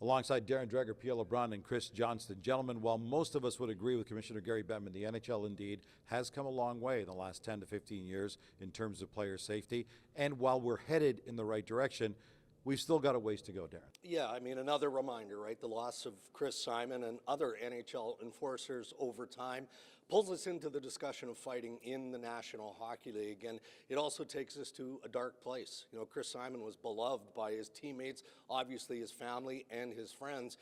Alongside Darren, Dreger, Pierre, LeBrun, and Chris Johnston. Gentlemen, while most of us would agree with Commissioner Gary Bettman, the NHL indeed has come a long way in the last 10 to 15 years in terms of player safety. And while we're headed in the right direction, we've still got a ways to go, Darren. Yeah, I mean, another reminder, right? The loss of Chris Simon and other NHL enforcers over time pulls us into the discussion of fighting in the National Hockey League. And it also takes us to a dark place. You know, Chris Simon was beloved by his teammates, obviously his family and his friends.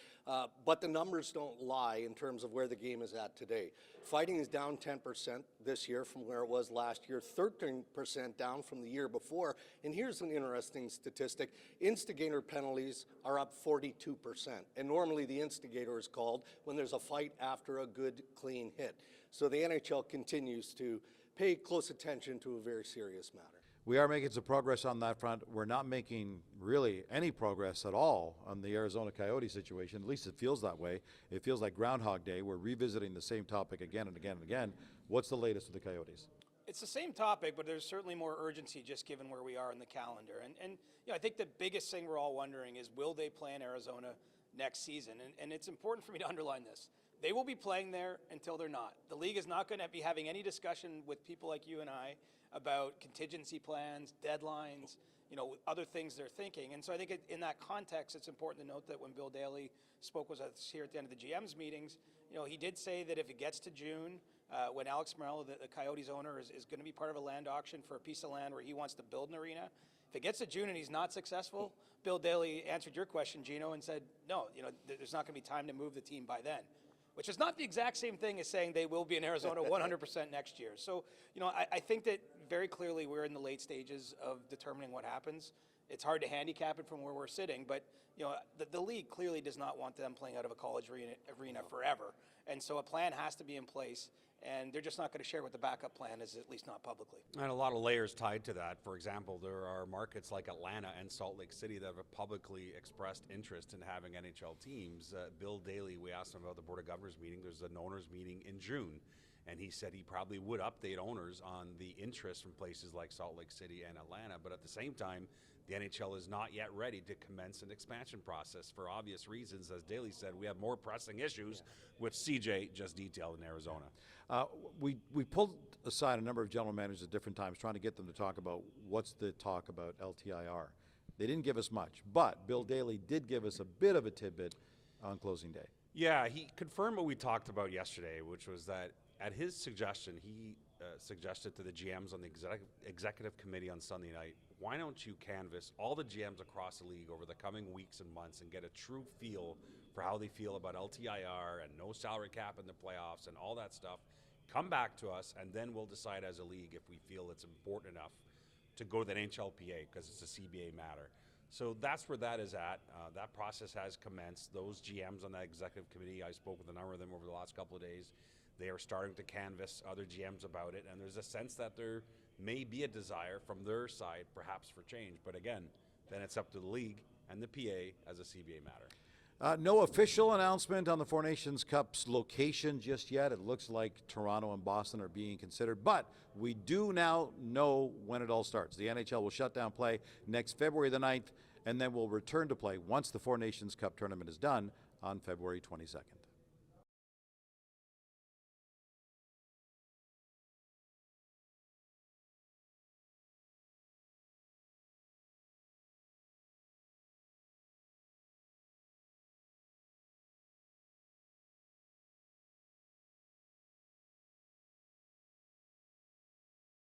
But the numbers don't lie in terms of where the game is at today. Fighting is down 10% this year from where it was last year, 13% down from the year before. And here's an interesting statistic. Instigator penalties are up 42%. And normally the instigator is called when there's a fight after a good, clean hit. So the NHL continues to pay close attention to a very serious matter. We are making some progress on that front. We're not making really any progress at all on the Arizona Coyote situation. At least it feels that way. It feels like Groundhog Day. We're revisiting the same topic again and again and again. What's the latest with the Coyotes? It's the same topic, but there's certainly more urgency just given where we are in the calendar. And you know, I think the biggest thing we're all wondering is, will they play in Arizona next season? And it's important for me to underline this. They will be playing there until they're not. The league is not going to be having any discussion with people like you and I about contingency plans, deadlines, you know, other things they're thinking. And so I think in that context, it's important to note that when Bill Daly spoke with us here at the end of the GM's meetings, you know, he did say that if it gets to June, when Alex Morello, the Coyotes owner, is going to be part of a land auction for a piece of land where he wants to build an arena, if it gets to June and he's not successful, Bill Daly answered your question, Gino, and said, no, you know, there's not going to be time to move the team by then. Which is not the exact same thing as saying they will be in Arizona 100% next year. So, you know, I think that very clearly we're in the late stages of determining what happens. It's hard to handicap it from where we're sitting, but, you know, the league clearly does not want them playing out of a college arena forever. And so a plan has to be in place, and they're just not going to share what the backup plan is, at least not publicly. And a lot of layers tied to that. For example, there are markets like Atlanta and Salt Lake City that have publicly expressed interest in having NHL teams. Bill Daly, we asked him about the Board of Governors meeting. There's an owners meeting in June, and he said he probably would update owners on the interest from places like Salt Lake City and Atlanta. But at the same time, the NHL is not yet ready to commence an expansion process for obvious reasons. As Daly said, we have more pressing issues, which CJ just detailed in Arizona. We pulled aside a number of general managers at different times trying to get them to talk about what's the talk about LTIR. They didn't give us much, but Bill Daly did give us a bit of a tidbit on closing day. Yeah, he confirmed what we talked about yesterday, which was that at his suggestion, he suggested to the GMs on the executive committee on Sunday night, why don't you canvass all the GMs across the league over the coming weeks and months and get a true feel for how they feel about LTIR and no salary cap in the playoffs and all that stuff. Come back to us, and then we'll decide as a league if we feel it's important enough to go to the NHLPA because it's a CBA matter. So that's where that is at. That process has commenced. Those GMs on that executive committee, I spoke with a number of them over the last couple of days. They are starting to canvass other GMs about it, and there's a sense that there may be a desire from their side, perhaps, for change. But again, then it's up to the league and the PA as a CBA matter. No official announcement on the Four Nations Cup's location just yet. It looks like Toronto and Boston are being considered, but we do now know when it all starts. The NHL will shut down play next February the 9th, and then we'll return to play once the Four Nations Cup tournament is done on February 22nd.